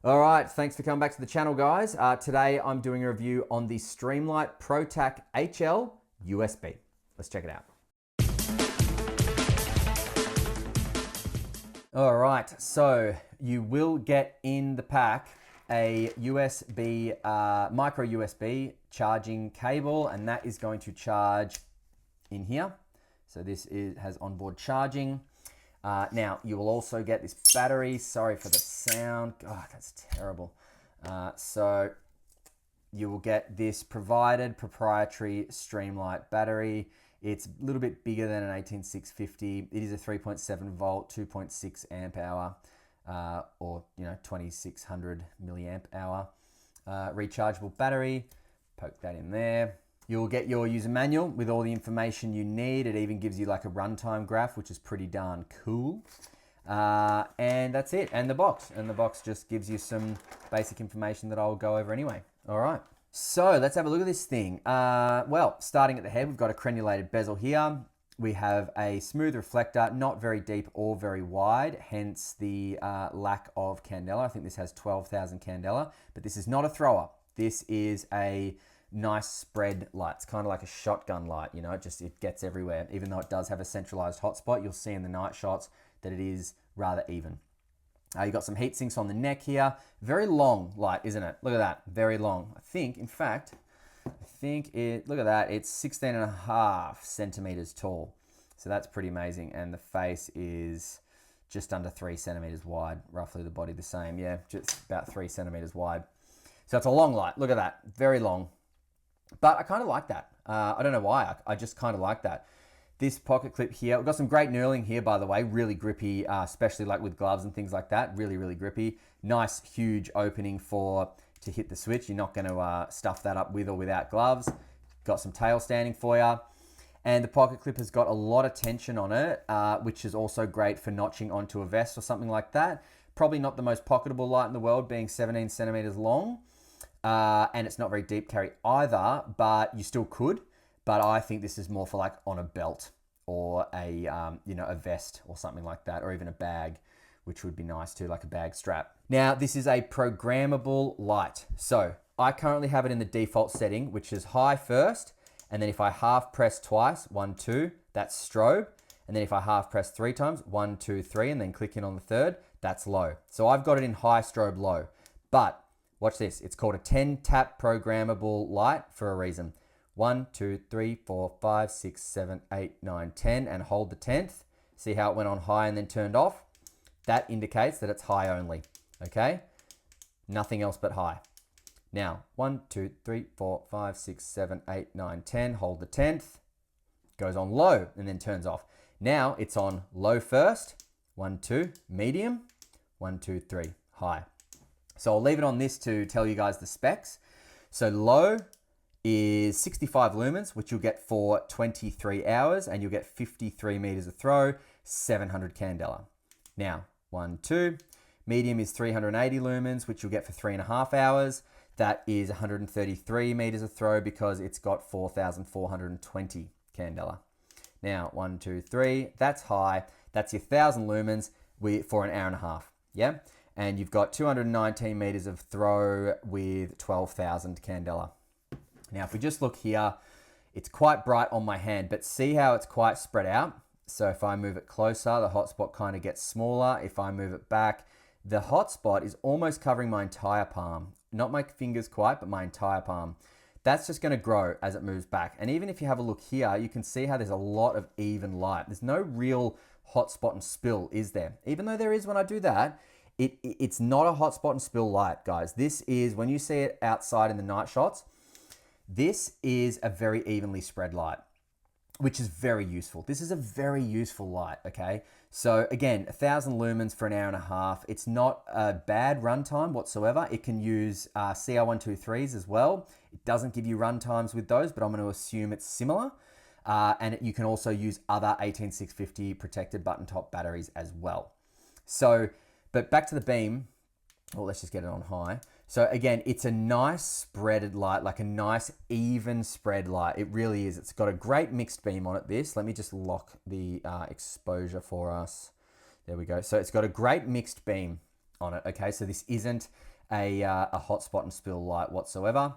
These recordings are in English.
All right, thanks for coming back to the channel, guys. Today I'm doing a review on the Streamlight Protac HL USB. Let's check it out. All right, so you will get in the pack a USB, micro USB charging cable, and that is going to charge in here. So this has onboard charging. Now, you will also get this battery. Sorry for the sound. God, that's terrible. So you will get this provided proprietary Streamlight battery. It's a little bit bigger than an 18650. It is a 3.7 volt, 2.6 amp hour, or 2600 milliamp hour rechargeable battery. Poke that in there. You'll get your user manual with all the information you need. It even gives you like a runtime graph, which is pretty darn cool. And that's it. And the box. And the box just gives you some basic information that I'll go over anyway. All right. So let's have a look at this thing. Well, starting at the head, we've got a crenulated bezel here. We have a smooth reflector, not very deep or very wide, hence the lack of candela. I think this has 12,000 candela, but this is not a thrower. This is a nice spread light. It's kind of like a shotgun light, it gets everywhere. Even though it does have a centralized hotspot, you'll see in the night shots that it is rather even. You've got some heat sinks on the neck here. Very long light, isn't it? Look at that, very long. In fact, look at that, it's 16.5 centimeters tall. So that's pretty amazing. And the face is just under 3 centimeters wide, roughly the body the same. Yeah, just about 3 centimeters wide. So it's a long light, look at that, very long. But I kind of like that. I don't know why, I just kind of like that. This pocket clip here, we've got some great knurling here, by the way, really grippy, especially like with gloves and things like that, really, really grippy. Nice, huge opening to hit the switch. You're not gonna stuff that up with or without gloves. Got some tail standing for you. And the pocket clip has got a lot of tension on it, which is also great for notching onto a vest or something like that. Probably not the most pocketable light in the world, being 17 centimeters long. And it's not very deep carry either, but you still could. But I think this is more for like on a belt or a vest or something like that, or even a bag, which would be nice too, like a bag strap. Now, this is a programmable light. So I currently have it in the default setting, which is high first. And then if I half press twice, 1, 2, that's strobe. And then if I half press 3 times, 1, 2, 3, and then click in on the third, that's low. So I've got it in high strobe low. But watch this, it's called a 10 tap programmable light for a reason. 1, 2, 3, 4, 5, 6, 7, 8, 9, 10, and hold the 10th. See how it went on high and then turned off? That indicates that it's high only, okay? Nothing else but high. Now, 1, 2, 3, 4, 5, 6, 7, 8, 9, 10, hold the 10th, goes on low and then turns off. Now it's on low first, 1, 2, medium, 1, 2, 3, high. So I'll leave it on this to tell you guys the specs. So low is 65 lumens, which you'll get for 23 hours, and you'll get 53 meters of throw, 700 candela. Now, 1, 2. Medium is 380 lumens, which you'll get for 3.5 hours. That is 133 meters of throw because it's got 4,420 candela. Now, 1, 2, 3, that's high. That's your 1000 lumens for an hour and a half, yeah? And you've got 219 meters of throw with 12,000 candela. Now, if we just look here, it's quite bright on my hand, but see how it's quite spread out? So if I move it closer, the hotspot kind of gets smaller. If I move it back, the hotspot is almost covering my entire palm. Not my fingers quite, but my entire palm. That's just going to grow as it moves back. And even if you have a look here, you can see how there's a lot of even light. There's no real hotspot and spill, is there? Even though there is when I do that, it's not a hotspot and spill light, guys. This is, when you see it outside in the night shots, this is a very evenly spread light, which is very useful. This is a very useful light, okay? So again, 1000 lumens for an hour and a half. It's not a bad runtime whatsoever. It can use CR123s as well. It doesn't give you runtimes with those, but I'm going to assume it's similar. And you can also use other 18650 protected button top batteries as well. So, but back to the beam. Well, let's just get it on high. So again, it's a nice spreaded light, like a nice even spread light. It really is. It's got a great mixed beam on it, this. Let me just lock the exposure for us. There we go. So it's got a great mixed beam on it, okay? So this isn't a hotspot and spill light whatsoever.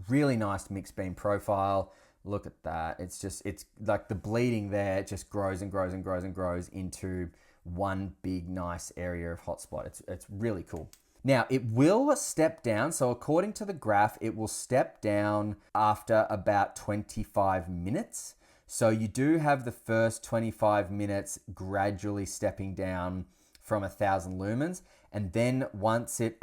Really nice mixed beam profile. Look at that. It's like the bleeding there just grows and grows and grows and grows into one big nice area of hotspot. It's really cool. Now it will step down. So according to the graph, it will step down after about 25 minutes. So you do have the first 25 minutes gradually stepping down from 1000 lumens. And then once it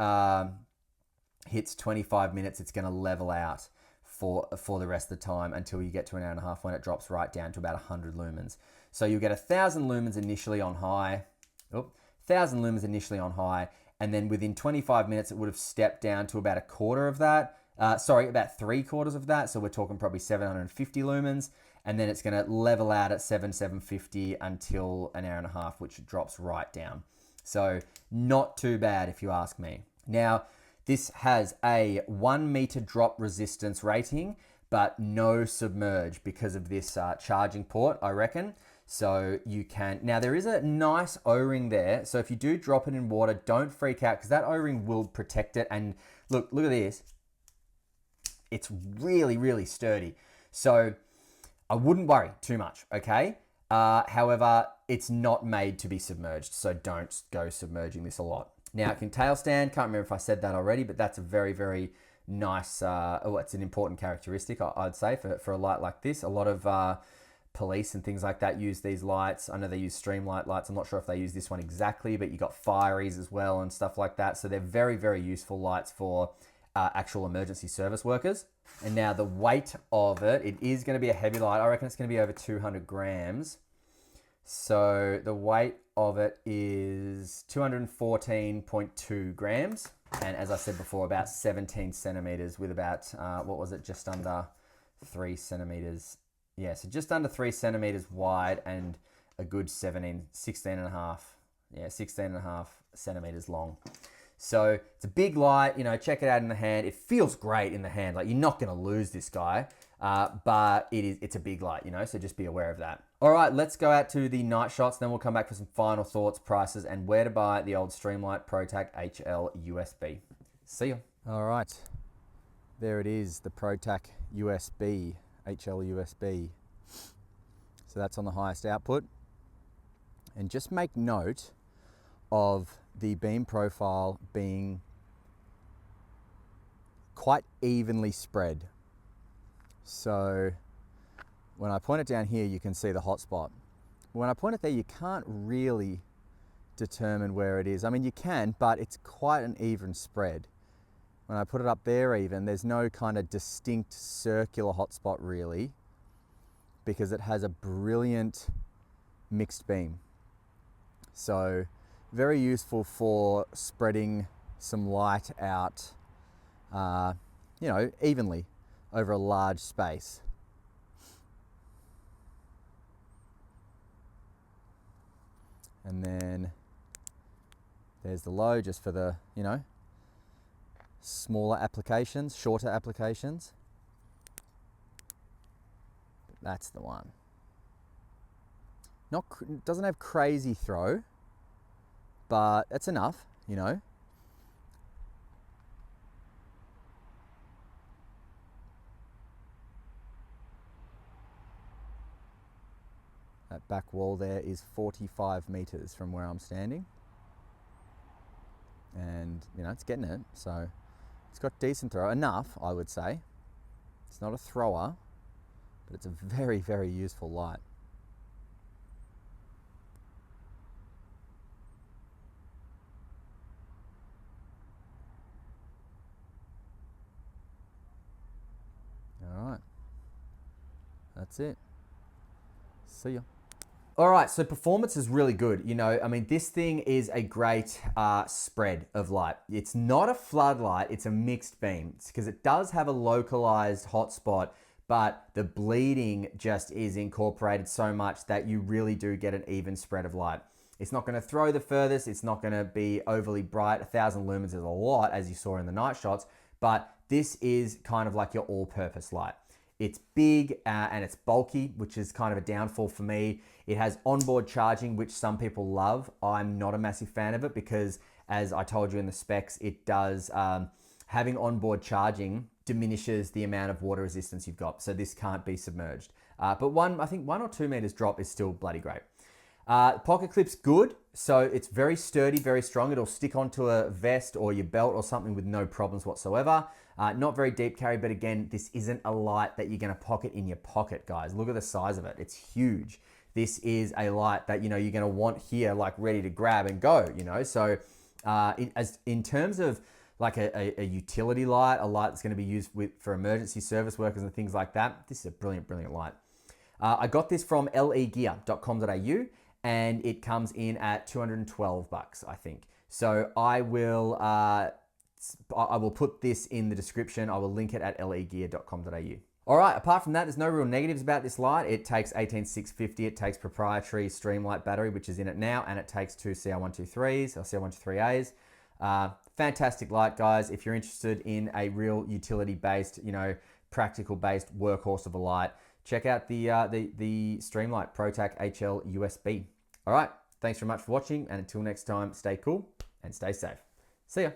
hits 25 minutes, it's going to level out for the rest of the time until you get to an hour and a half when it drops right down to about 100 lumens. So you'll get 1000 lumens initially on high. 1000 lumens initially on high. And then within 25 minutes, it would have stepped down to about a quarter of that. About 3/4 of that. So we're talking probably 750 lumens. And then it's going to level out at 750 until an hour and a half, which drops right down. So not too bad if you ask me. Now, this has a 1 meter drop resistance rating, but no submerge because of this charging port, I reckon. So you can, now there is a nice O-ring there. So if you do drop it in water, don't freak out because that O-ring will protect it. And look at this. It's really, really sturdy. So I wouldn't worry too much, okay? However, it's not made to be submerged. So don't go submerging this a lot. Now it can tail stand. Can't remember if I said that already, but that's a very, very nice, it's an important characteristic, I'd say, for a light like this. A lot of police and things like that use these lights. I know they use Streamlight lights. I'm not sure if they use this one exactly, but you got fireys as well and stuff like that. So they're very, very useful lights for actual emergency service workers. And now the weight of it is going to be a heavy light. I reckon it's going to be over 200 grams. So the weight of it is 214.2 grams. And as I said before, about 17 centimeters with about, just under 3 centimeters. Yeah, so just under 3 centimeters wide and a good 16 and a half centimeters long. So it's a big light, check it out in the hand. It feels great in the hand. Like you're not going to lose this guy, but it's a big light, so just be aware of that. All right, let's go out to the night shots. Then we'll come back for some final thoughts, prices, and where to buy the old Streamlight Protac HL USB. See ya. All right, there it is, the Protac USB, HL USB. So that's on the highest output. And just make note of the beam profile being quite evenly spread. So when I point it down here, you can see the hotspot. When I point it there, you can't really determine where it is. I mean, you can, but it's quite an even spread. When I put it up there even, there's no kind of distinct circular hotspot really, because it has a brilliant mixed beam. So very useful for spreading some light out, evenly over a large space. And then there's the low just for the, smaller applications, shorter applications. That's the one. Doesn't have crazy throw, but it's enough, That back wall there is 45 meters from where I'm standing. And, it's getting it. So it's got decent throw, enough, I would say. It's not a thrower, but it's a very, very useful light. All right, that's it. See ya. All right, so performance is really good. This thing is a great spread of light. It's not a floodlight, it's a mixed beam because it does have a localized hotspot, but the bleeding just is incorporated so much that you really do get an even spread of light. It's not going to throw the furthest. It's not going to be overly bright. 1000 lumens is a lot, as you saw in the night shots, but this is kind of like your all-purpose light. It's big and it's bulky, which is kind of a downfall for me. It has onboard charging, which some people love. I'm not a massive fan of it because as I told you in the specs, it does, having onboard charging diminishes the amount of water resistance you've got. So this can't be submerged. But I think 1 or 2 meters drop is still bloody great. Pocket clip's good. So it's very sturdy, very strong. It'll stick onto a vest or your belt or something with no problems whatsoever. Not very deep carry, but again, this isn't a light that you're gonna pocket in your pocket, guys. Look at the size of it, it's huge. This is a light that, you know, you're gonna want here, like ready to grab and go, you know? So in terms of like a utility light, a light that's gonna be used for emergency service workers and things like that, this is a brilliant, brilliant light. I got this from legear.com.au and it comes in at 212 bucks, I think. So I will put this in the description. I will link it at legear.com.au. All right, apart from that, there's no real negatives about this light. It takes 18650, it takes proprietary Streamlight battery, which is in it now, and it takes 2 CR123s or CR123As. Fantastic light, guys. If you're interested in a real utility-based, you know, practical-based workhorse of a light, check out the Streamlight Protac HL USB. All right, thanks very much for watching, and until next time, stay cool and stay safe. See ya.